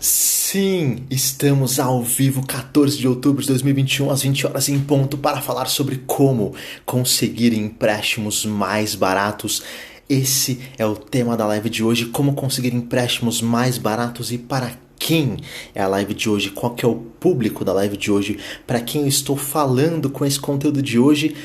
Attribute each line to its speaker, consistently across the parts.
Speaker 1: Sim, estamos ao vivo 14 de outubro de 2021 às 20 horas em ponto para falar sobre como conseguir empréstimos mais baratos. Esse é o tema da live de hoje, como conseguir empréstimos mais baratos e para quem é a live de hoje, qual que é o público da live de hoje, para quem eu estou falando com esse conteúdo de hoje,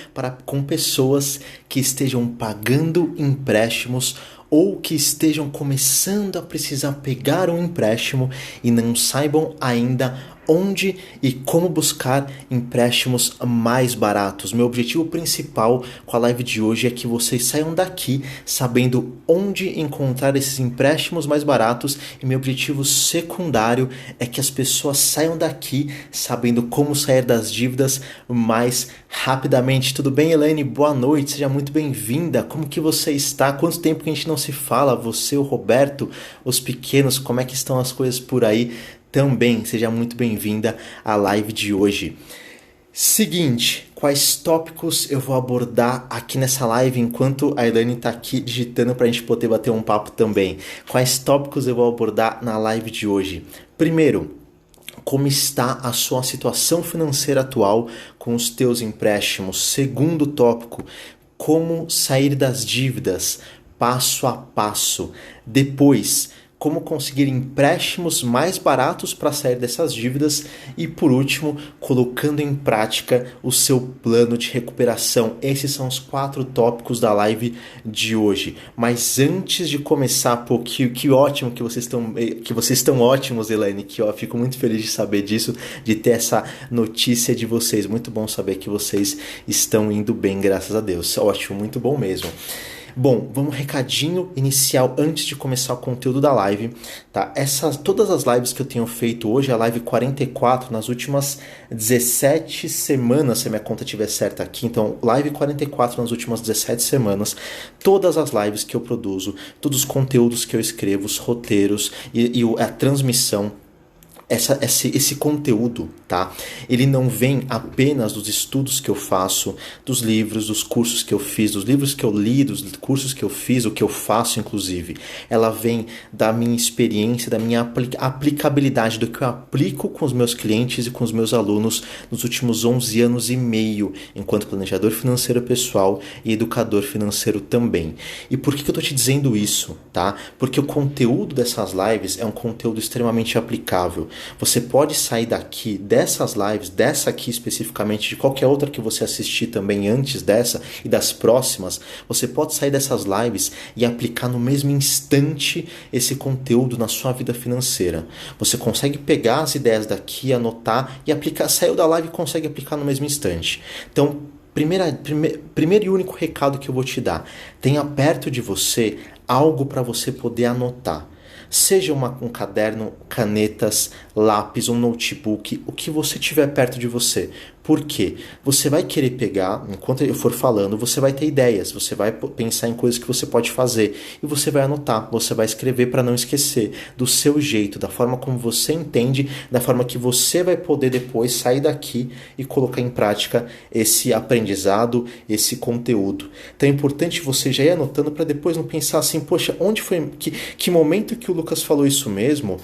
Speaker 1: com pessoas que estejam pagando empréstimos ou que estejam começando a precisar pegar um empréstimo e não saibam ainda onde e como buscar empréstimos mais baratos. Meu objetivo principal com a live de hoje é que vocês saiam daqui sabendo onde encontrar esses empréstimos mais baratos, e meu objetivo secundário é que as pessoas saiam daqui sabendo como sair das dívidas mais rapidamente. Tudo bem, Elaine? Boa noite, seja muito bem-vinda. Como que você está? Quanto tempo que a gente não se fala? Você, o Roberto, os pequenos, como é que estão as coisas por aí? Também seja muito bem-vinda à live de hoje. Seguinte, quais tópicos eu vou abordar aqui nessa live enquanto a Elaine está aqui digitando para a gente poder bater um papo também? Quais tópicos eu vou abordar na live de hoje? Primeiro, como está a sua situação financeira atual com os teus empréstimos? Segundo tópico, como sair das dívidas passo a passo. Depois, como conseguir empréstimos mais baratos para sair dessas dívidas e, por último, colocando em prática o seu plano de recuperação. Esses são os 4 tópicos da live de hoje. Mas antes de começar, pô, que ótimo que vocês estão ótimos, Elaine, que eu fico muito feliz de saber disso, de ter essa notícia de vocês. Muito bom saber que vocês estão indo bem, graças a Deus. Ótimo, muito bom mesmo. Bom, vamos recadinho inicial antes de começar o conteúdo da live, tá? Todas as lives que eu tenho feito hoje, a live 44, nas últimas 17 semanas, se a minha conta estiver certa aqui, então live 44 nas últimas 17 semanas, todas as lives que eu produzo, todos os conteúdos que eu escrevo, os roteiros e a transmissão, esse conteúdo, tá? Ele não vem apenas dos estudos que eu faço, dos livros, dos cursos que eu fiz, dos livros que eu li, dos cursos que eu fiz, o que eu faço, inclusive. Ela vem da minha experiência, da minha aplicabilidade, do que eu aplico com os meus clientes e com os meus alunos nos últimos 11 anos e meio, enquanto planejador financeiro pessoal e educador financeiro também. E por que eu tô te dizendo isso, tá? Porque o conteúdo dessas lives é um conteúdo extremamente aplicável. Você pode sair daqui dessas lives, dessa aqui especificamente, de qualquer outra que você assistir também antes dessa e das próximas, você pode sair dessas lives e aplicar no mesmo instante esse conteúdo na sua vida financeira. Você consegue pegar as ideias daqui, anotar e aplicar, saiu da live e consegue aplicar no mesmo instante. Então, primeiro e único recado que eu vou te dar, tenha perto de você algo para você poder anotar. Seja um caderno, canetas, lápis, um notebook, o que você tiver perto de você. Por quê? Você vai querer pegar, enquanto eu for falando, você vai ter ideias, você vai pensar em coisas que você pode fazer e você vai anotar, você vai escrever para não esquecer, do seu jeito, da forma como você entende, da forma que você vai poder depois sair daqui e colocar em prática esse aprendizado, esse conteúdo. Então é importante você já ir anotando para depois não pensar assim, poxa, onde foi, que momento que o Lucas falou isso mesmo?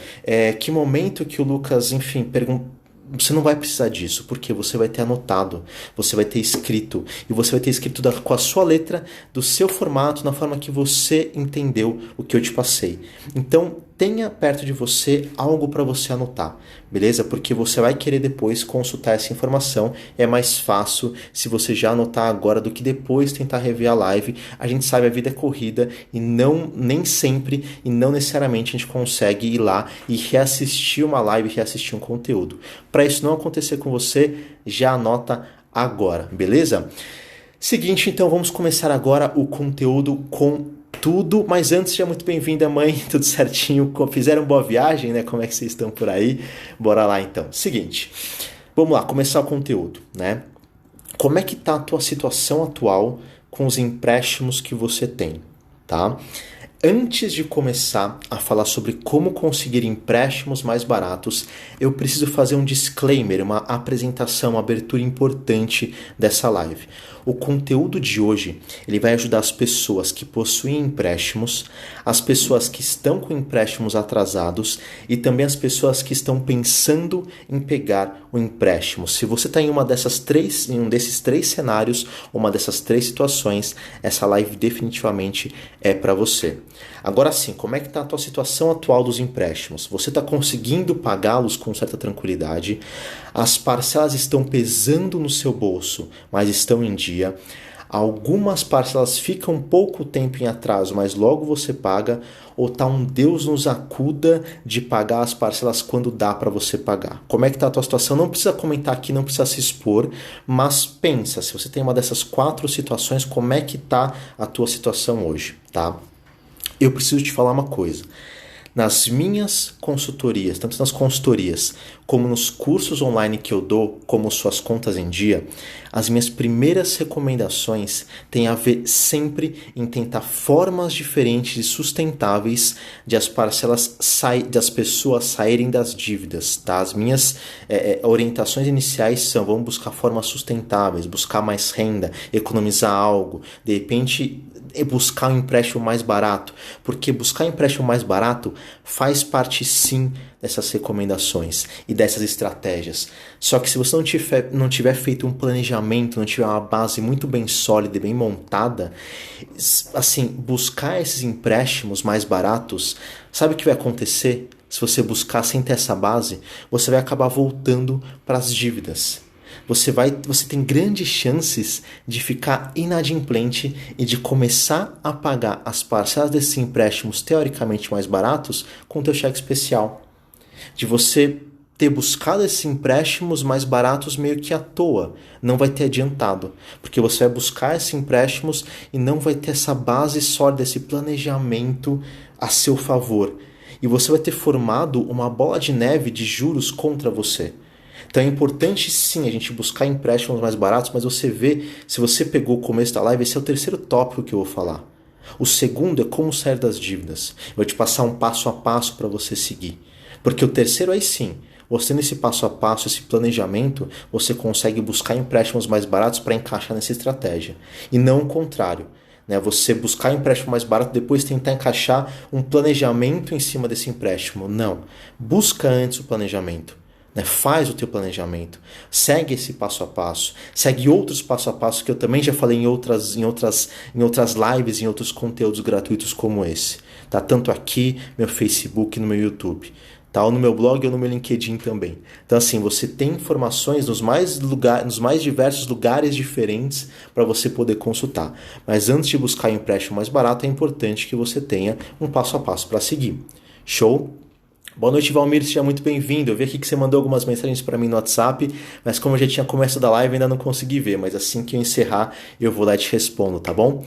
Speaker 1: Que momento que o Lucas, enfim, perguntou. Você não vai precisar disso, porque você vai ter anotado, você vai ter escrito, e você vai ter escrito com a sua letra, do seu formato, na forma que você entendeu o que eu te passei. Então, tenha perto de você algo para você anotar, beleza? Porque você vai querer depois consultar essa informação. É mais fácil se você já anotar agora do que depois tentar rever a live. A gente sabe, a vida é corrida e nem sempre e não necessariamente a gente consegue ir lá e reassistir uma live, reassistir um conteúdo. Para isso não acontecer com você, já anota agora, beleza? Seguinte, então vamos começar agora o conteúdo com tudo, mas antes, seja muito bem-vinda, mãe, tudo certinho, fizeram boa viagem, né? Como é que vocês estão por aí? Bora lá então. Seguinte, vamos lá, começar o conteúdo, né? Como é que tá a tua situação atual com os empréstimos que você tem, tá? Antes de começar a falar sobre como conseguir empréstimos mais baratos, eu preciso fazer um disclaimer, uma apresentação, uma abertura importante dessa live. O conteúdo de hoje ele vai ajudar as pessoas que possuem empréstimos, as pessoas que estão com empréstimos atrasados e também as pessoas que estão pensando em pegar o empréstimo. Se você está em um desses três cenários, uma dessas três situações, essa live definitivamente é para você. Agora sim, como é que está a tua situação atual dos empréstimos? Você está conseguindo pagá-los com certa tranquilidade? As parcelas estão pesando no seu bolso, mas estão em dia. Algumas parcelas ficam pouco tempo em atraso, mas logo você paga, ou tá um Deus nos acuda de pagar as parcelas quando dá para você pagar. Como é que tá a tua situação? Não precisa comentar aqui, não precisa se expor, mas pensa, se você tem uma dessas 4 situações, como é que tá a tua situação hoje, tá? Eu preciso te falar uma coisa. Nas minhas consultorias, tanto nas consultorias como nos cursos online que eu dou, como suas contas em dia, as minhas primeiras recomendações têm a ver sempre em tentar formas diferentes e sustentáveis de as parcelas das pessoas saírem das dívidas. Tá? As minhas orientações iniciais são: vamos buscar formas sustentáveis, buscar mais renda, economizar algo, de repente buscar um empréstimo mais barato, porque buscar um empréstimo mais barato faz parte sim dessas recomendações e dessas estratégias. Só que se você não tiver feito um planejamento, não tiver uma base muito bem sólida e bem montada, assim, buscar esses empréstimos mais baratos, sabe o que vai acontecer? Se você buscar sem ter essa base, você vai acabar voltando para as dívidas. Você tem grandes chances de ficar inadimplente e de começar a pagar as parcelas desses empréstimos teoricamente mais baratos com o teu cheque especial. De você ter buscado esses empréstimos mais baratos meio que à toa, não vai ter adiantado, porque você vai buscar esses empréstimos e não vai ter essa base sólida, esse planejamento a seu favor. E você vai ter formado uma bola de neve de juros contra você. Então é importante sim a gente buscar empréstimos mais baratos, mas você vê, se você pegou o começo da live, esse é o terceiro tópico que eu vou falar. O segundo é como sair das dívidas. Eu vou te passar um passo a passo para você seguir. Porque o terceiro aí sim, você nesse passo a passo, esse planejamento, você consegue buscar empréstimos mais baratos para encaixar nessa estratégia. E não o contrário. Você buscar empréstimo mais barato, depois tentar encaixar um planejamento em cima desse empréstimo. Não. Busca antes o planejamento. Faz o teu planejamento, segue esse passo a passo, segue outros passo a passo que eu também já falei em outras lives, em outros conteúdos gratuitos como esse, tá? Tanto aqui, meu Facebook, no meu YouTube, tá? Ou no meu blog ou no meu LinkedIn também. Então assim, você tem informações nos mais diversos lugares diferentes para você poder consultar. Mas antes de buscar um empréstimo mais barato, é importante que você tenha um passo a passo para seguir. Show? Boa noite, Valmir, seja muito bem-vindo. Eu vi aqui que você mandou algumas mensagens para mim no WhatsApp, mas como eu já tinha começo da live, ainda não consegui ver, mas assim que eu encerrar, eu vou lá e te respondo, tá bom?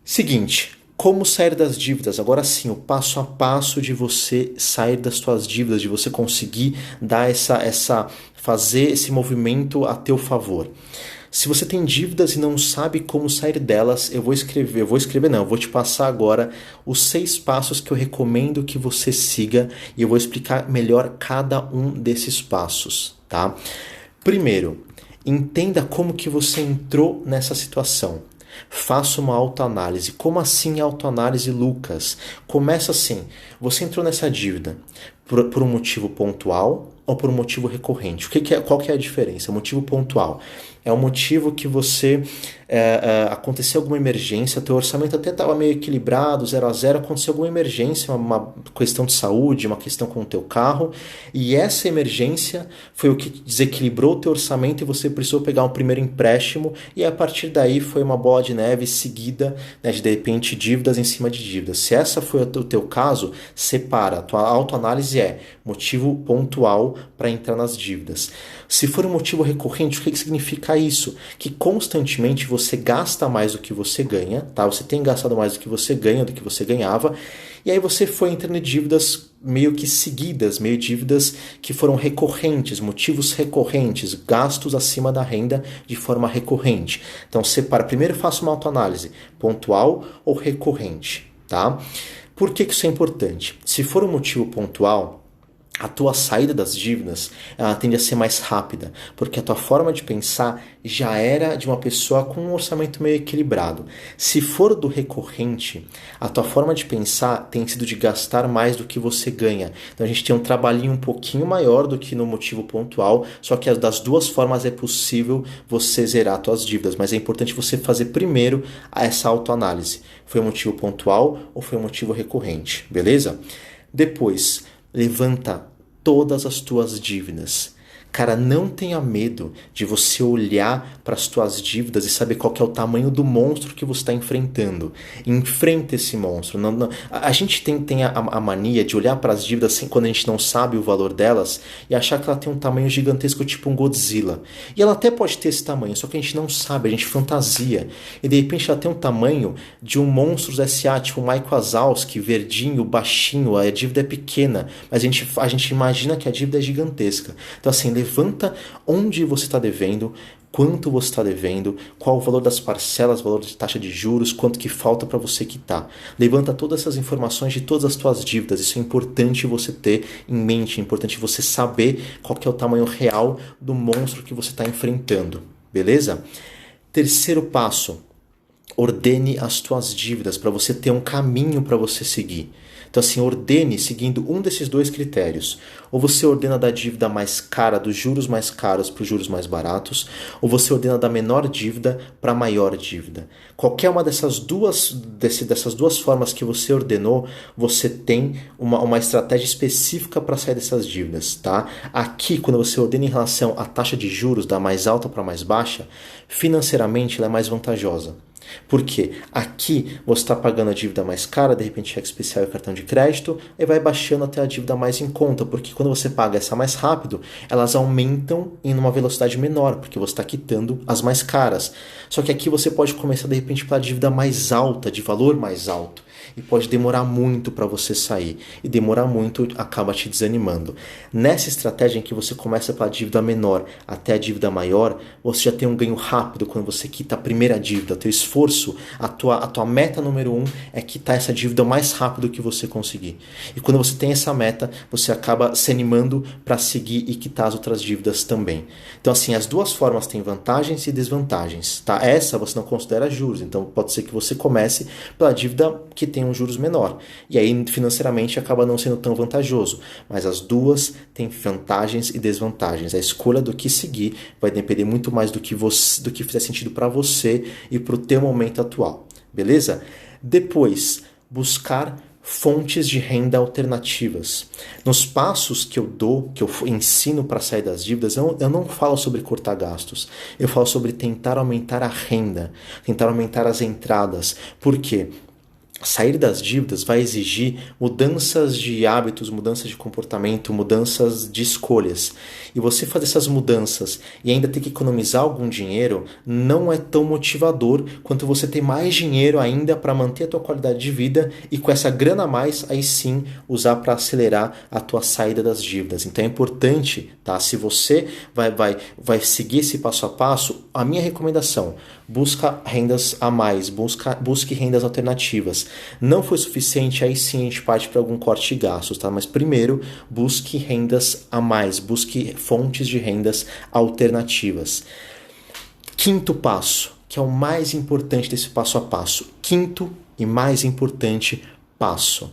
Speaker 1: Seguinte, como sair das dívidas? Agora sim, o passo a passo de você sair das suas dívidas, de você conseguir dar fazer esse movimento a teu favor. Se você tem dívidas e não sabe como sair delas, eu vou te passar agora os 6 passos que eu recomendo que você siga e eu vou explicar melhor cada um desses passos, tá? Primeiro, entenda como que você entrou nessa situação. Faça uma autoanálise. Como assim autoanálise, Lucas? Começa assim, você entrou nessa dívida por um motivo pontual ou por um motivo recorrente? Qual que é a diferença? O motivo pontual é um motivo que você aconteceu alguma emergência, teu orçamento até estava meio equilibrado, 0 a 0, aconteceu alguma emergência, uma questão de saúde, uma questão com o teu carro, e essa emergência foi o que desequilibrou o teu orçamento e você precisou pegar um primeiro empréstimo, e a partir daí foi uma bola de neve seguida, de repente dívidas em cima de dívidas. Se essa foi o teu caso, separa. A tua autoanálise é motivo pontual para entrar nas dívidas. Se for um motivo recorrente, o que significa isso? Que constantemente você gasta mais do que você ganha, tá? Você tem gastado mais do que você ganha, do que você ganhava, e aí você foi entrando em dívidas meio que seguidas, meio dívidas que foram recorrentes, motivos recorrentes, gastos acima da renda de forma recorrente. Então separa, primeiro faça uma autoanálise, pontual ou recorrente. tá? Por que isso é importante? Se for um motivo pontual, a tua saída das dívidas ela tende a ser mais rápida, porque a tua forma de pensar já era de uma pessoa com um orçamento meio equilibrado. Se for do recorrente, a tua forma de pensar tem sido de gastar mais do que você ganha. Então a gente tem um trabalhinho um pouquinho maior do que no motivo pontual, só que das duas formas é possível você zerar suas dívidas, mas é importante você fazer primeiro essa autoanálise. Foi um motivo pontual ou foi um motivo recorrente, beleza? Depois, levanta todas as tuas dívidas. Cara, não tenha medo de você olhar para as tuas dívidas e saber qual que é o tamanho do monstro que você está enfrentando. Enfrenta esse monstro. A gente tem a mania de olhar para as dívidas assim, quando a gente não sabe o valor delas e achar que ela tem um tamanho gigantesco, tipo um Godzilla. E ela até pode ter esse tamanho, só que a gente não sabe, a gente fantasia. E de repente ela tem um tamanho de um Monstros S.A., tipo um Mike Wazowski, verdinho, baixinho, a dívida é pequena, mas a gente imagina que a dívida é gigantesca. Então assim, levanta onde você está devendo, quanto você está devendo, qual o valor das parcelas, o valor de taxa de juros, quanto que falta para você quitar. Levanta todas essas informações de todas as tuas dívidas. Isso é importante você ter em mente, é importante você saber qual que é o tamanho real do monstro que você está enfrentando, beleza? Terceiro passo, ordene as tuas dívidas para você ter um caminho para você seguir. Então assim, ordene seguindo um desses dois critérios. Ou você ordena da dívida mais cara, dos juros mais caros para os juros mais baratos, ou você ordena da menor dívida para a maior dívida. Qualquer uma dessas duas formas que você ordenou, você tem uma estratégia específica para sair dessas dívidas, tá? Aqui, quando você ordena em relação à taxa de juros, da mais alta para a mais baixa, financeiramente ela é mais vantajosa. Por quê? Aqui você está pagando a dívida mais cara, de repente cheque especial e cartão de crédito, e vai baixando até a dívida mais em conta, porque quando você paga essa mais rápido, elas aumentam em uma velocidade menor, porque você está quitando as mais caras. Só que aqui você pode começar de repente pela dívida mais alta, de valor mais alto. E pode demorar muito para você sair. E demorar muito acaba te desanimando. Nessa estratégia em que você começa pela dívida menor até a dívida maior, você já tem um ganho rápido quando você quita a primeira dívida. Teu esforço, a tua meta número 1 é quitar essa dívida o mais rápido que você conseguir. E quando você tem essa meta, você acaba se animando para seguir e quitar as outras dívidas também. Então assim, as duas formas têm vantagens e desvantagens. Tá? Essa você não considera juros, então pode ser que você comece pela dívida que tem um juros menor. E aí financeiramente acaba não sendo tão vantajoso. Mas as duas têm vantagens e desvantagens. A escolha do que seguir vai depender muito mais do que fizer sentido para você e para o teu momento atual. Beleza? Depois, buscar fontes de renda alternativas. Nos passos que eu dou, que eu ensino para sair das dívidas, eu não falo sobre cortar gastos. Eu falo sobre tentar aumentar a renda, tentar aumentar as entradas. Por quê? Sair das dívidas vai exigir mudanças de hábitos, mudanças de comportamento, mudanças de escolhas. E você fazer essas mudanças e ainda ter que economizar algum dinheiro não é tão motivador quanto você ter mais dinheiro ainda para manter a tua qualidade de vida e com essa grana a mais, aí sim, usar para acelerar a tua saída das dívidas. Então é importante, tá? Se você vai seguir esse passo a passo, a minha recomendação, busca rendas a mais, busque rendas alternativas. Não foi suficiente, aí sim a gente parte para algum corte de gastos, tá? Mas primeiro, busque rendas a mais, busque fontes de rendas alternativas. Quinto passo, que é o mais importante desse passo a passo. Quinto e mais importante passo.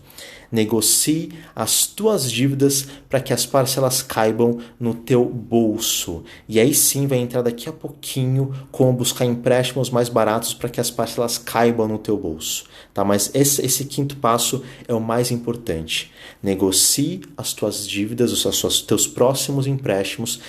Speaker 1: Negocie as tuas dívidas para que as parcelas caibam no teu bolso. E aí sim vai entrar daqui a pouquinho como buscar empréstimos mais baratos para que as parcelas caibam no teu bolso. Tá? Mas esse quinto passo é o mais importante. Negocie as tuas dívidas, os teus próximos empréstimos,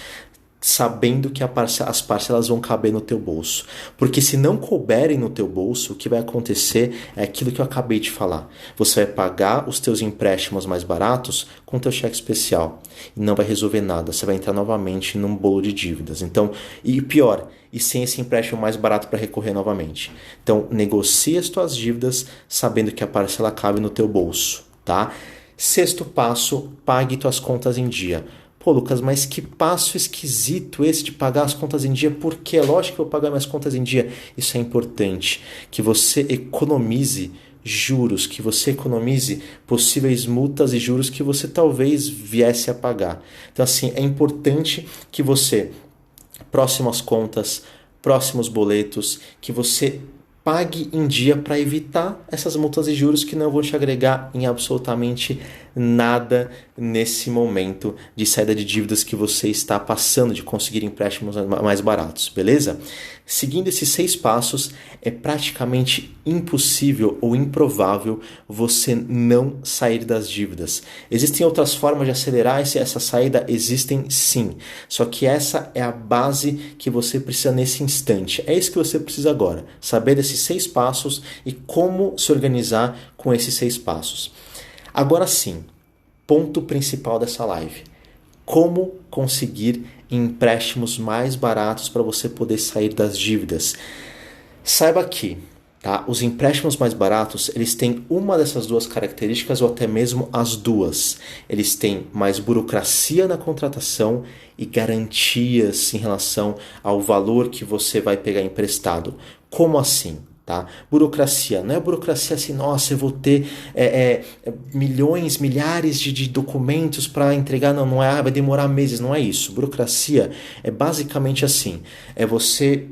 Speaker 1: sabendo que as parcelas vão caber no teu bolso. Porque se não couberem no teu bolso, o que vai acontecer é aquilo que eu acabei de falar. Você vai pagar os teus empréstimos mais baratos com teu cheque especial. E não vai resolver nada. Você vai entrar novamente num bolo de dívidas. Então, e pior, e sem esse empréstimo mais barato para recorrer novamente. Então, negocie as tuas dívidas sabendo que a parcela cabe no teu bolso. Tá? Sexto passo, pague tuas contas em dia. Pô, Lucas, mas que passo esquisito esse de pagar as contas em dia. Por quê? Lógico que eu vou pagar minhas contas em dia. Isso é importante. Que você economize juros, que você economize possíveis multas e juros que você talvez viesse a pagar. Então, assim, é importante que você, próximo às contas, próximos boletos, que você pague em dia para evitar essas multas e juros que não vão te agregar em absolutamente nada nesse momento de saída de dívidas que você está passando, de conseguir empréstimos mais baratos, beleza? Seguindo esses 6 passos, é praticamente impossível ou improvável você não sair das dívidas. Existem outras formas de acelerar essa saída? Existem sim, só que essa é a base que você precisa nesse instante. É isso que você precisa agora, saber desses 6 passos e como se organizar com esses 6 passos. Agora sim, ponto principal dessa live. Como conseguir empréstimos mais baratos para você poder sair das dívidas. Saiba que, tá, os empréstimos mais baratos, eles têm uma dessas 2 características ou até mesmo as 2. Eles têm mais burocracia na contratação e garantias em relação ao valor que você vai pegar emprestado. Como assim? Tá? Burocracia, não é burocracia assim, nossa, eu vou ter milhões, milhares de documentos para entregar, não é, vai demorar meses, não é isso. Burocracia é basicamente assim, é você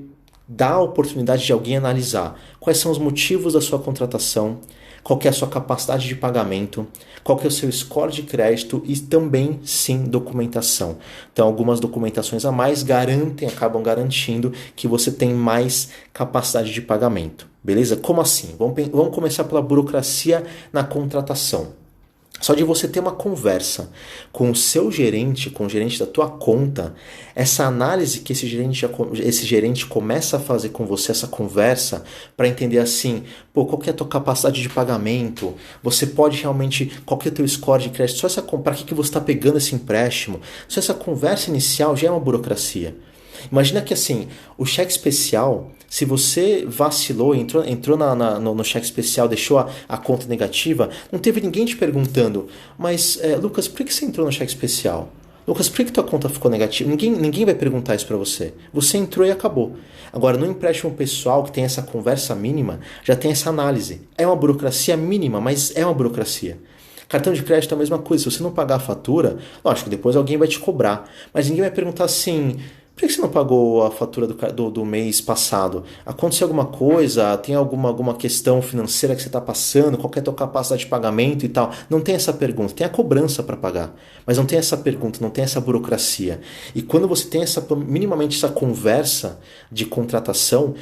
Speaker 1: dar a oportunidade de alguém analisar quais são os motivos da sua contratação, qual que é a sua capacidade de pagamento, qual que é o seu score de crédito e também, sim, documentação. Então, algumas documentações a mais acabam garantindo que você tem mais capacidade de pagamento. Beleza? Como assim? Vamos começar pela burocracia na contratação. Só de você ter uma conversa com o seu gerente, com o gerente da tua conta, essa análise que esse gerente começa a fazer com você, essa conversa, para entender assim, qual que é a tua capacidade de pagamento, você pode realmente, qual que é o teu score de crédito, para que você está pegando esse empréstimo, só essa conversa inicial já é uma burocracia. Imagina que assim, o cheque especial, se você vacilou, entrou no cheque especial, deixou a conta negativa, não teve ninguém te perguntando, mas Lucas, por que você entrou no cheque especial? Lucas, por que tua conta ficou negativa? Ninguém vai perguntar isso para você. Você entrou e acabou. Agora, no empréstimo pessoal, que tem essa conversa mínima, já tem essa análise. É uma burocracia mínima, mas é uma burocracia. Cartão de crédito é a mesma coisa. Se você não pagar a fatura, lógico, depois alguém vai te cobrar. Mas ninguém vai perguntar assim, por que você não pagou a fatura do mês passado? Aconteceu alguma coisa? Tem alguma questão financeira que você está passando? Qual que é a tua capacidade de pagamento e tal? Não tem essa pergunta. Tem a cobrança para pagar. Mas não tem essa pergunta, não tem essa burocracia. E quando você tem minimamente essa conversa de contratação,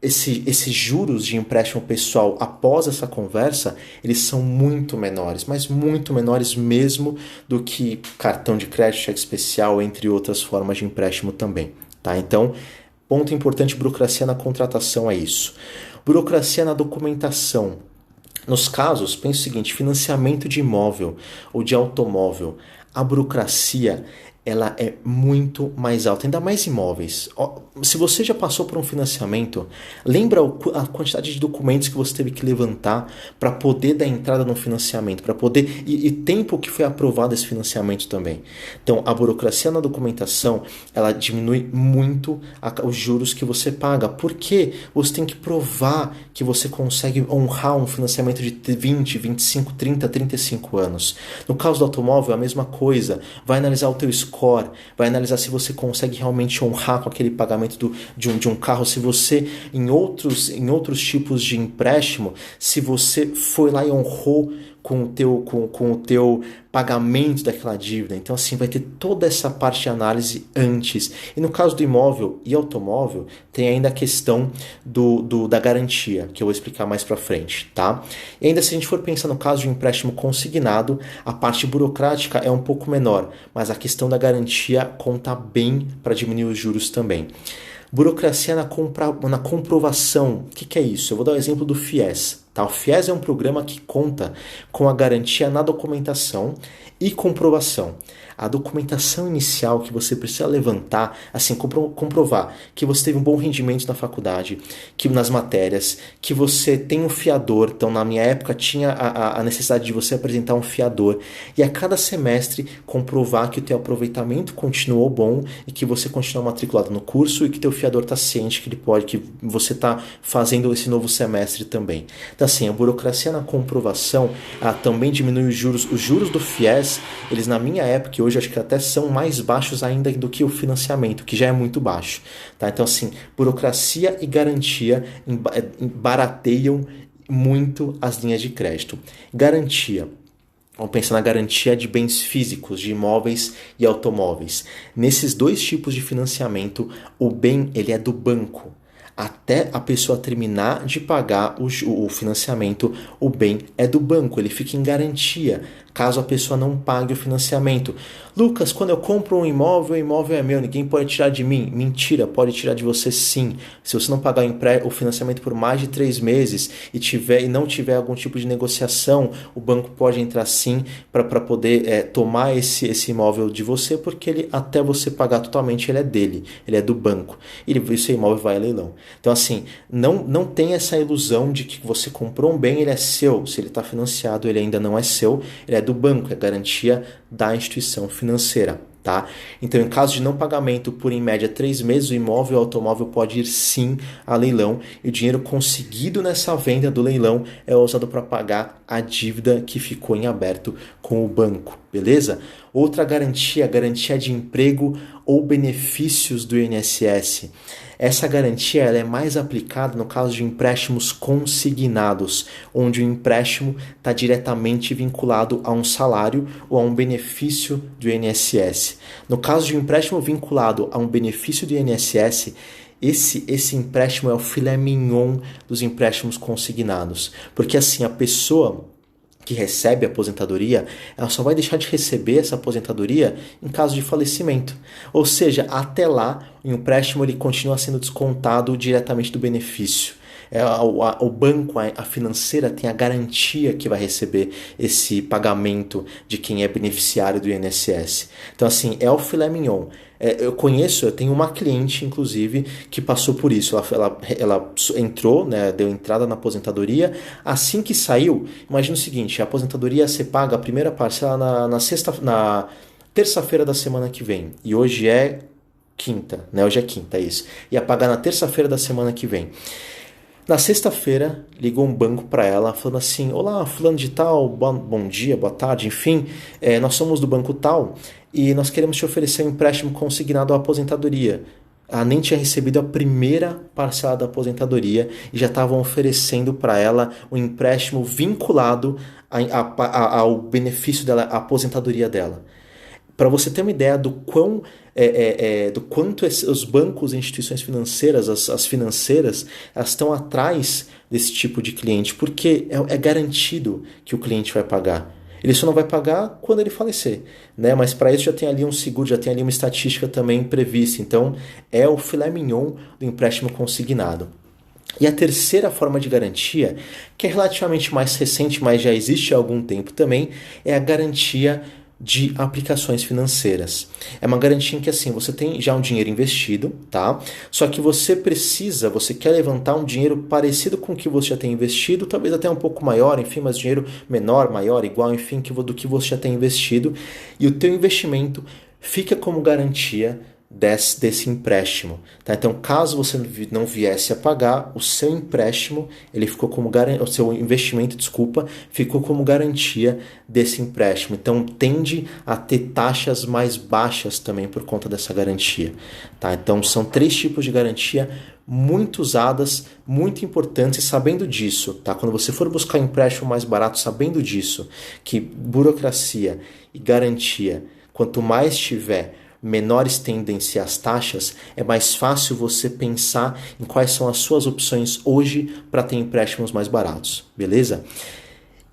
Speaker 1: esses juros de empréstimo pessoal após essa conversa, eles são muito menores, mas muito menores mesmo do que cartão de crédito, cheque especial, entre outras formas de empréstimo também. Tá? Então, ponto importante, burocracia na contratação é isso. Burocracia na documentação. Nos casos, pense o seguinte, financiamento de imóvel ou de automóvel, a burocracia ela é muito mais alta, ainda mais imóveis. Se você já passou por um financiamento, lembra a quantidade de documentos que você teve que levantar para poder dar entrada no financiamento, para poder e tempo que foi aprovado esse financiamento também. Então, a burocracia na documentação, ela diminui muito os juros que você paga, porque você tem que provar que você consegue honrar um financiamento de 20, 25, 30, 35 anos. No caso do automóvel, a mesma coisa. Vai analisar o teu score, vai analisar se você consegue realmente honrar com aquele pagamento de um carro, se você, em outros tipos de empréstimo, se você foi lá e honrou com o teu pagamento daquela dívida. Então, assim, vai ter toda essa parte de análise antes. E no caso do imóvel e automóvel, tem ainda a questão da garantia, que eu vou explicar mais pra frente, tá? E ainda se a gente for pensar no caso de um empréstimo consignado, a parte burocrática é um pouco menor, mas a questão da garantia conta bem para diminuir os juros também. Burocracia na comprovação. O que é isso? Eu vou dar o exemplo do FIES. Tá? O FIES é um programa que conta com a garantia na documentação E comprovação. A documentação inicial que você precisa levantar, assim, comprovar que você teve um bom rendimento na faculdade, que nas matérias, que você tem um fiador. Então, na minha época, tinha a necessidade de você apresentar um fiador. E a cada semestre, comprovar que o teu aproveitamento continuou bom e que você continua matriculado no curso e que teu fiador está ciente que ele pode, que você está fazendo esse novo semestre também. Então, assim, a burocracia na comprovação também diminui os juros. Os juros do FIES, eles na minha época, e hoje acho que até são mais baixos ainda do que o financiamento, que já é muito baixo. Tá? Então, assim, burocracia e garantia barateiam muito as linhas de crédito. Garantia. Vamos pensar na garantia de bens físicos, de imóveis e automóveis. Nesses dois tipos de financiamento, o bem ele é do banco. Até a pessoa terminar de pagar o financiamento, o bem é do banco, ele fica em garantia, caso a pessoa não pague o financiamento. Lucas, quando eu compro um imóvel, o imóvel é meu, ninguém pode tirar de mim. Mentira, pode tirar de você sim. Se você não pagar o financiamento por mais de 3 meses e não tiver algum tipo de negociação, o banco pode entrar sim para poder tomar esse imóvel de você, porque ele, até você pagar totalmente, ele é dele, ele é do banco. E esse imóvel vai a leilão. Então, assim, não tem essa ilusão de que você comprou um bem, ele é seu. Se ele está financiado, ele ainda não é seu, ele é do banco, é garantia da instituição financeira. Tá? Então, em caso de não pagamento por em média 3 meses, o imóvel ou automóvel pode ir sim a leilão e o dinheiro conseguido nessa venda do leilão é usado para pagar a dívida que ficou em aberto com o banco, beleza? Outra garantia, garantia de emprego ou benefícios do INSS. Essa garantia ela é mais aplicada no caso de empréstimos consignados, onde o empréstimo está diretamente vinculado a um salário ou a um benefício do INSS. No caso de um empréstimo vinculado a um benefício do INSS, esse empréstimo é o filé mignon dos empréstimos consignados, porque assim a pessoa que recebe a aposentadoria, ela só vai deixar de receber essa aposentadoria em caso de falecimento. Ou seja, até lá, o empréstimo ele continua sendo descontado diretamente do benefício. O banco, a financeira, tem a garantia que vai receber esse pagamento de quem é beneficiário do INSS. Então, assim, é o filé mignon. Eu tenho uma cliente, inclusive, que passou por isso. Ela entrou, né, deu entrada na aposentadoria. Assim que saiu, imagina o seguinte, a aposentadoria você paga a primeira parcela na terça-feira da semana que vem. E hoje é quinta, né? Hoje é quinta, é isso. Ia pagar na terça-feira da semana que vem. Na sexta-feira, ligou um banco para ela, falando assim: olá, fulano de tal, bom dia, boa tarde, enfim, nós somos do banco tal e nós queremos te oferecer um empréstimo consignado à aposentadoria. Ela nem tinha recebido a primeira parcela da aposentadoria e já estavam oferecendo para ela um empréstimo vinculado ao benefício dela, à aposentadoria dela. Para você ter uma ideia do quanto os bancos e instituições financeiras, as financeiras, elas estão atrás desse tipo de cliente, porque é garantido que o cliente vai pagar. Ele só não vai pagar quando ele falecer, né? Mas para isso já tem ali um seguro, já tem ali uma estatística também prevista. Então, é o filé mignon do empréstimo consignado. E a terceira forma de garantia, que é relativamente mais recente, mas já existe há algum tempo também, é a garantia de aplicações financeiras. É uma garantia em que assim, você tem já um dinheiro investido, tá? Só que você quer levantar um dinheiro parecido com o que você já tem investido, talvez até um pouco maior, enfim, mas dinheiro menor, maior, igual, enfim, do que você já tem investido, e o teu investimento fica como garantia desse empréstimo, tá? Então, caso você não viesse a pagar, o seu empréstimo, o seu investimento, ficou como garantia desse empréstimo. Então, tende a ter taxas mais baixas também por conta dessa garantia, tá? Então, são 3 tipos de garantia muito usadas, muito importantes, e sabendo disso, tá? Quando você for buscar empréstimo mais barato, sabendo disso, que burocracia e garantia, quanto mais tiver, menores tendem-se as taxas, é mais fácil você pensar em quais são as suas opções hoje para ter empréstimos mais baratos, beleza?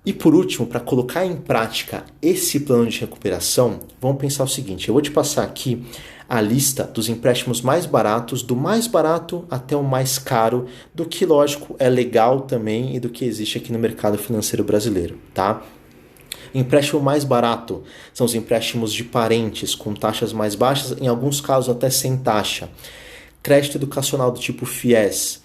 Speaker 1: E por último, para colocar em prática esse plano de recuperação, vamos pensar o seguinte: eu vou te passar aqui a lista dos empréstimos mais baratos, do mais barato até o mais caro, do que, lógico, é legal também e do que existe aqui no mercado financeiro brasileiro, tá? Empréstimo mais barato são os empréstimos de parentes com taxas mais baixas, em alguns casos até sem taxa. Crédito educacional do tipo FIES,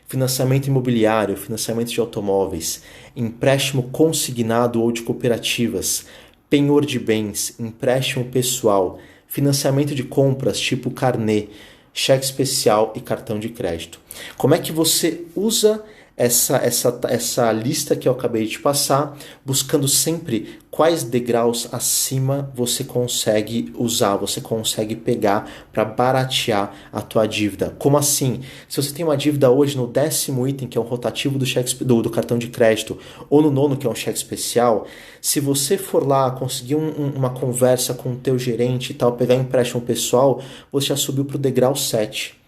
Speaker 1: financiamento imobiliário, financiamento de automóveis, empréstimo consignado ou de cooperativas, penhor de bens, empréstimo pessoal, financiamento de compras tipo carnê, cheque especial e cartão de crédito. Como é que você usa essa lista que eu acabei de te passar, buscando sempre quais degraus acima você consegue usar, você consegue pegar para baratear a tua dívida. Como assim? Se você tem uma dívida hoje no 10º item, que é um rotativo do cartão de crédito, ou no 9º, que é um cheque especial, se você for lá conseguir uma conversa com o teu gerente e tal, pegar empréstimo pessoal, você já subiu para o degrau 7.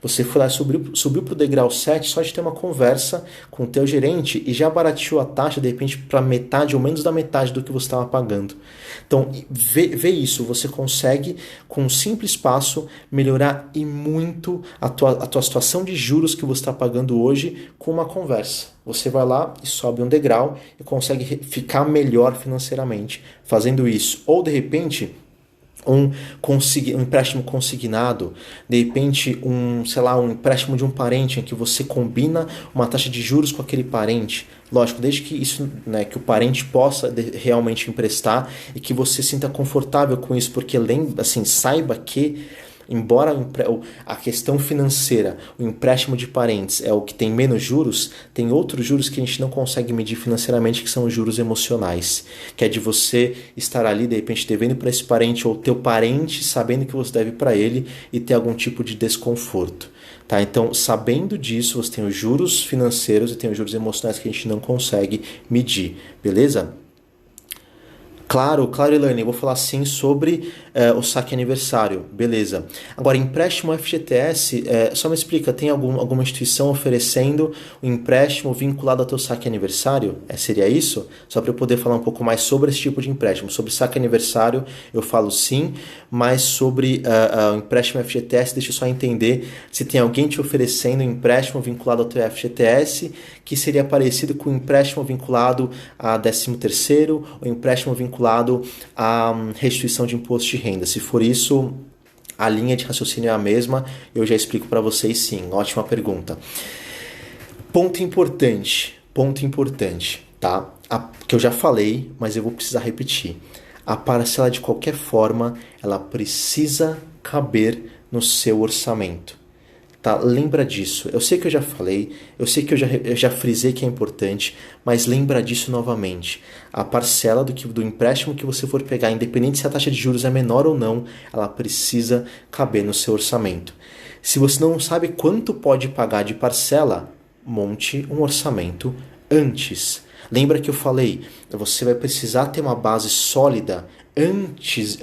Speaker 1: Você foi lá, subiu para o degrau 7 só de ter uma conversa com o teu gerente e já barateou a taxa, de repente, para metade ou menos da metade do que você estava pagando. Então, vê isso. Você consegue, com um simples passo, melhorar e muito a tua situação de juros que você está pagando hoje com uma conversa. Você vai lá e sobe um degrau e consegue ficar melhor financeiramente fazendo isso. Ou, de repente, um empréstimo consignado, de repente um empréstimo de um parente em que você combina uma taxa de juros com aquele parente. Lógico, desde que isso, né, que o parente possa realmente emprestar e que você se sinta confortável com isso, porque saiba que embora a questão financeira, o empréstimo de parentes é o que tem menos juros, tem outros juros que a gente não consegue medir financeiramente, que são os juros emocionais, que é de você estar ali, de repente, devendo para esse parente ou teu parente sabendo que você deve para ele e ter algum tipo de desconforto. Tá? Então, sabendo disso, você tem os juros financeiros e tem os juros emocionais que a gente não consegue medir, beleza? Claro, Elaine, eu vou falar sim sobre o saque aniversário, beleza. Agora, empréstimo FGTS, só me explica, tem alguma instituição oferecendo um empréstimo vinculado ao teu saque aniversário? Seria isso? Só para eu poder falar um pouco mais sobre esse tipo de empréstimo. Sobre saque aniversário eu falo sim, mas sobre o empréstimo FGTS, deixa eu só entender se tem alguém te oferecendo um empréstimo vinculado ao teu FGTS, que seria parecido com o empréstimo vinculado a 13º, ou empréstimo vinculado à restituição de imposto de renda. Se for isso, a linha de raciocínio é a mesma, eu já explico para vocês sim. Ótima pergunta. Ponto importante, tá? Que eu já falei, mas eu vou precisar repetir. A parcela, de qualquer forma, ela precisa caber no seu orçamento. Tá? Lembra disso. Eu sei que eu já falei, eu sei que eu já frisei que é importante, mas lembra disso novamente. A parcela do empréstimo que você for pegar, independente se a taxa de juros é menor ou não, ela precisa caber no seu orçamento. Se você não sabe quanto pode pagar de parcela, monte um orçamento antes. Lembra que eu falei, você vai precisar ter uma base sólida antes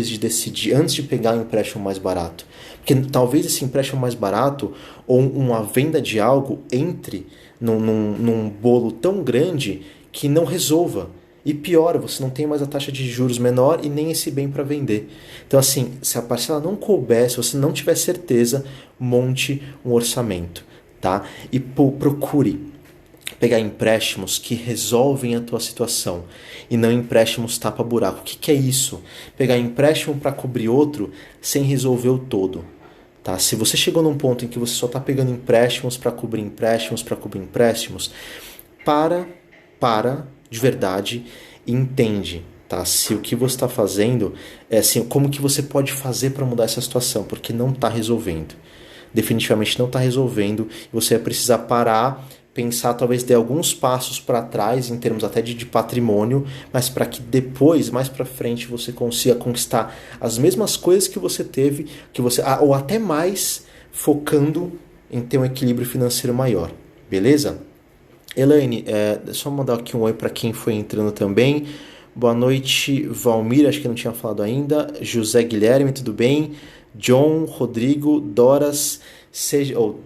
Speaker 1: de decidir, antes de pegar um empréstimo mais barato. Porque talvez esse empréstimo mais barato ou uma venda de algo entre num bolo tão grande que não resolva. E pior, você não tem mais a taxa de juros menor e nem esse bem para vender. Então, assim, se a parcela não couber, se você não tiver certeza, monte um orçamento, tá? E procure pegar empréstimos que resolvem a tua situação e não empréstimos tapa-buraco. O que é isso? Pegar empréstimo para cobrir outro sem resolver o todo. Tá? Se você chegou num ponto em que você só está pegando empréstimos para cobrir empréstimos, para de verdade e entende, tá? Se o que você está fazendo é assim, como que você pode fazer para mudar essa situação, porque não está resolvendo. Definitivamente não está resolvendo e você vai precisar parar, pensar, talvez dar alguns passos para trás em termos até de patrimônio, mas para que depois, mais para frente, você consiga conquistar as mesmas coisas que você teve, ou até mais, focando em ter um equilíbrio financeiro maior, beleza? Elaine, só mandar aqui um oi para quem foi entrando também. Boa noite, Valmir, acho que não tinha falado ainda. José Guilherme, tudo bem? John, Rodrigo, Doras, sejam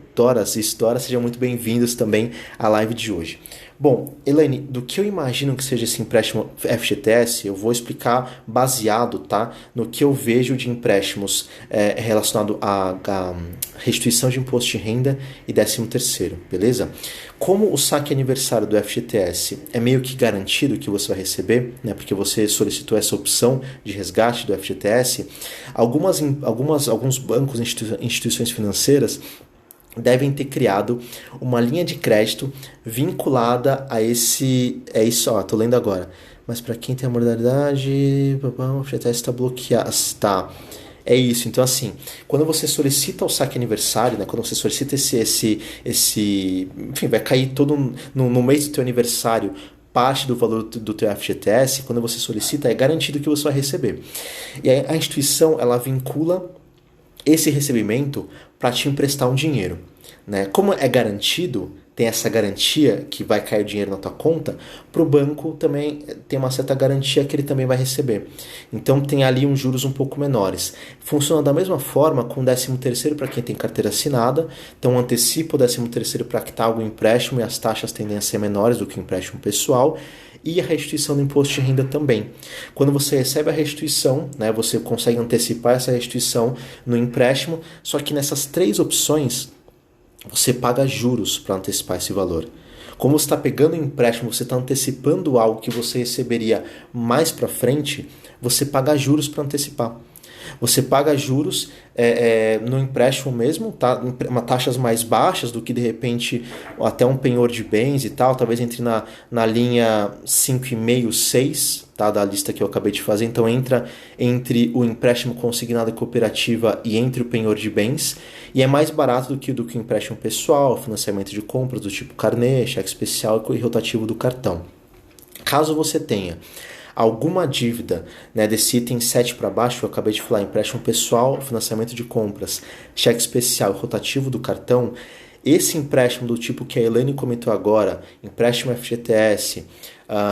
Speaker 1: muito bem-vindos também à live de hoje. Bom, Elaine, do que eu imagino que seja esse empréstimo FGTS, eu vou explicar baseado, tá, no que eu vejo de empréstimos relacionado à restituição de imposto de renda e 13º, beleza? Como o saque aniversário do FGTS é meio que garantido que você vai receber, né, porque você solicitou essa opção de resgate do FGTS, alguns bancos e instituições financeiras devem ter criado uma linha de crédito vinculada a esse... É isso, ó, tô lendo agora. Mas para quem tem a modalidade, o FGTS está bloqueado. Tá. É isso. Então, assim, quando você solicita o saque aniversário, né? Quando você solicita enfim, vai cair todo no mês do teu aniversário parte do valor do teu FGTS, quando você solicita, é garantido que você vai receber. E a instituição, ela vincula esse recebimento para te emprestar um dinheiro, né? Como é garantido, tem essa garantia que vai cair o dinheiro na tua conta, para o banco também tem uma certa garantia que ele também vai receber. Então tem ali uns juros um pouco menores. Funciona da mesma forma com o 13º para quem tem carteira assinada, então antecipa o 13º para quitar algum empréstimo e as taxas tendem a ser menores do que o empréstimo pessoal. E a restituição do imposto de renda também. Quando você recebe a restituição, né, você consegue antecipar essa restituição no empréstimo, só que nessas 3 opções você paga juros para antecipar esse valor. Como você está pegando um empréstimo, você está antecipando algo que você receberia mais para frente, você paga juros para antecipar. Você paga juros no empréstimo mesmo, tá? Taxas mais baixas do que de repente até um penhor de bens e tal, talvez entre na linha 5,5, 6, tá? Da lista que eu acabei de fazer. Então entra entre o empréstimo consignado e cooperativa e entre o penhor de bens, e é mais barato do que o empréstimo pessoal, financiamento de compras do tipo carnê, cheque especial e rotativo do cartão. Caso você tenha alguma dívida, né, desse item 7 para baixo, eu acabei de falar, empréstimo pessoal, financiamento de compras, cheque especial e rotativo do cartão, esse empréstimo do tipo que a Elaine comentou agora, empréstimo FGTS,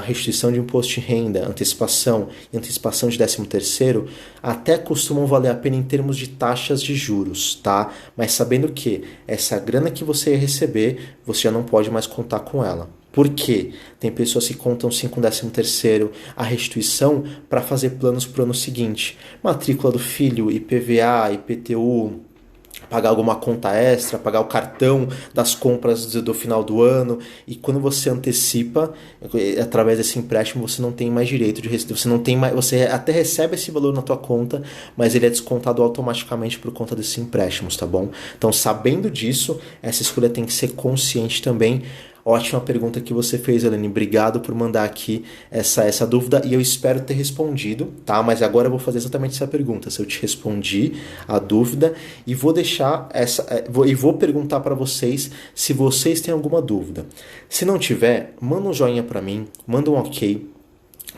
Speaker 1: restituição de imposto de renda, antecipação e antecipação de 13º, até costumam valer a pena em termos de taxas de juros, tá? Mas sabendo que essa grana que você ia receber, você já não pode mais contar com ela. Por quê? Tem pessoas que contam sim com 13º, a restituição para fazer planos para o ano seguinte. Matrícula do filho, IPVA, IPTU, pagar alguma conta extra, pagar o cartão das compras do final do ano. E quando você antecipa, através desse empréstimo, você não tem mais direito de receber. Você até recebe esse valor na tua conta, mas ele é descontado automaticamente por conta desses empréstimos, tá bom? Então, sabendo disso, essa escolha tem que ser consciente também. Ótima pergunta que você fez, Elaine. Obrigado por mandar aqui essa dúvida e eu espero ter respondido, tá? Mas agora eu vou fazer exatamente essa pergunta. Se eu te respondi a dúvida e vou deixar vou perguntar para vocês se vocês têm alguma dúvida. Se não tiver, manda um joinha para mim, manda um ok,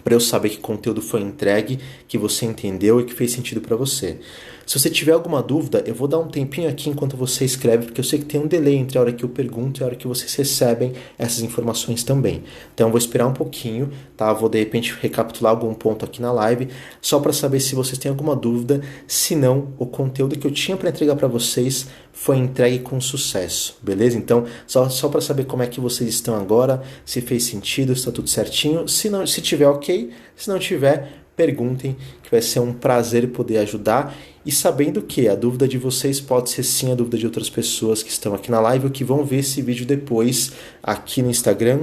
Speaker 1: para eu saber que o conteúdo foi entregue, que você entendeu e que fez sentido para você. Se você tiver alguma dúvida, eu vou dar um tempinho aqui enquanto você escreve, porque eu sei que tem um delay entre a hora que eu pergunto e a hora que vocês recebem essas informações também. Então eu vou esperar um pouquinho, tá? Vou de repente recapitular algum ponto aqui na live, só para saber se vocês têm alguma dúvida. Se não, o conteúdo que eu tinha para entregar para vocês foi entregue com sucesso, beleza? Então, só para saber como é que vocês estão agora, se fez sentido, se está tudo certinho. Se tiver ok, se não tiver, perguntem, que vai ser um prazer poder ajudar. E sabendo que a dúvida de vocês pode ser sim a dúvida de outras pessoas que estão aqui na live ou que vão ver esse vídeo depois aqui no Instagram,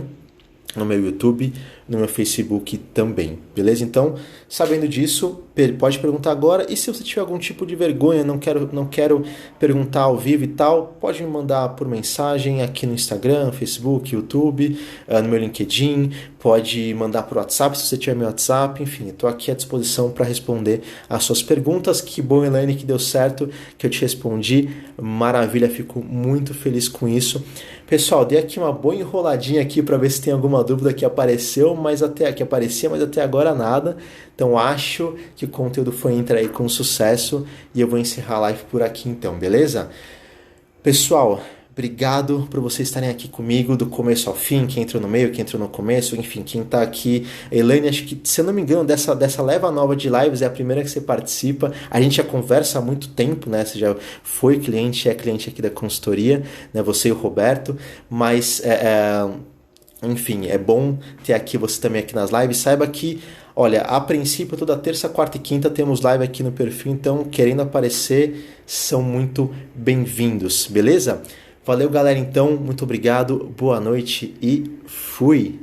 Speaker 1: no meu YouTube, no meu Facebook também, beleza? Então, sabendo disso, pode perguntar agora. E se você tiver algum tipo de vergonha, não quero perguntar ao vivo e tal, pode me mandar por mensagem aqui no Instagram, Facebook, YouTube, no meu LinkedIn, pode mandar por WhatsApp se você tiver meu WhatsApp, enfim, estou aqui à disposição para responder as suas perguntas. Que bom, Elaine, que deu certo, que eu te respondi, maravilha, fico muito feliz com isso. Pessoal, dei aqui uma boa enroladinha aqui para ver se tem alguma dúvida que aparecia, mas até agora nada. Então acho que o conteúdo foi entregue com sucesso e eu vou encerrar a live por aqui então, beleza? Pessoal, obrigado por vocês estarem aqui comigo do começo ao fim, quem entrou no meio, quem entrou no começo, enfim, quem está aqui. Elaine, acho que, se eu não me engano, dessa leva nova de lives é a primeira que você participa. A gente já conversa há muito tempo, né? Você já foi cliente, é cliente aqui da consultoria, né? Você e o Roberto, mas Enfim, é bom ter aqui você também aqui nas lives. Saiba que, olha, a princípio toda terça, quarta e quinta temos live aqui no perfil, então querendo aparecer, são muito bem-vindos, beleza? Valeu, galera, então, muito obrigado, boa noite e fui!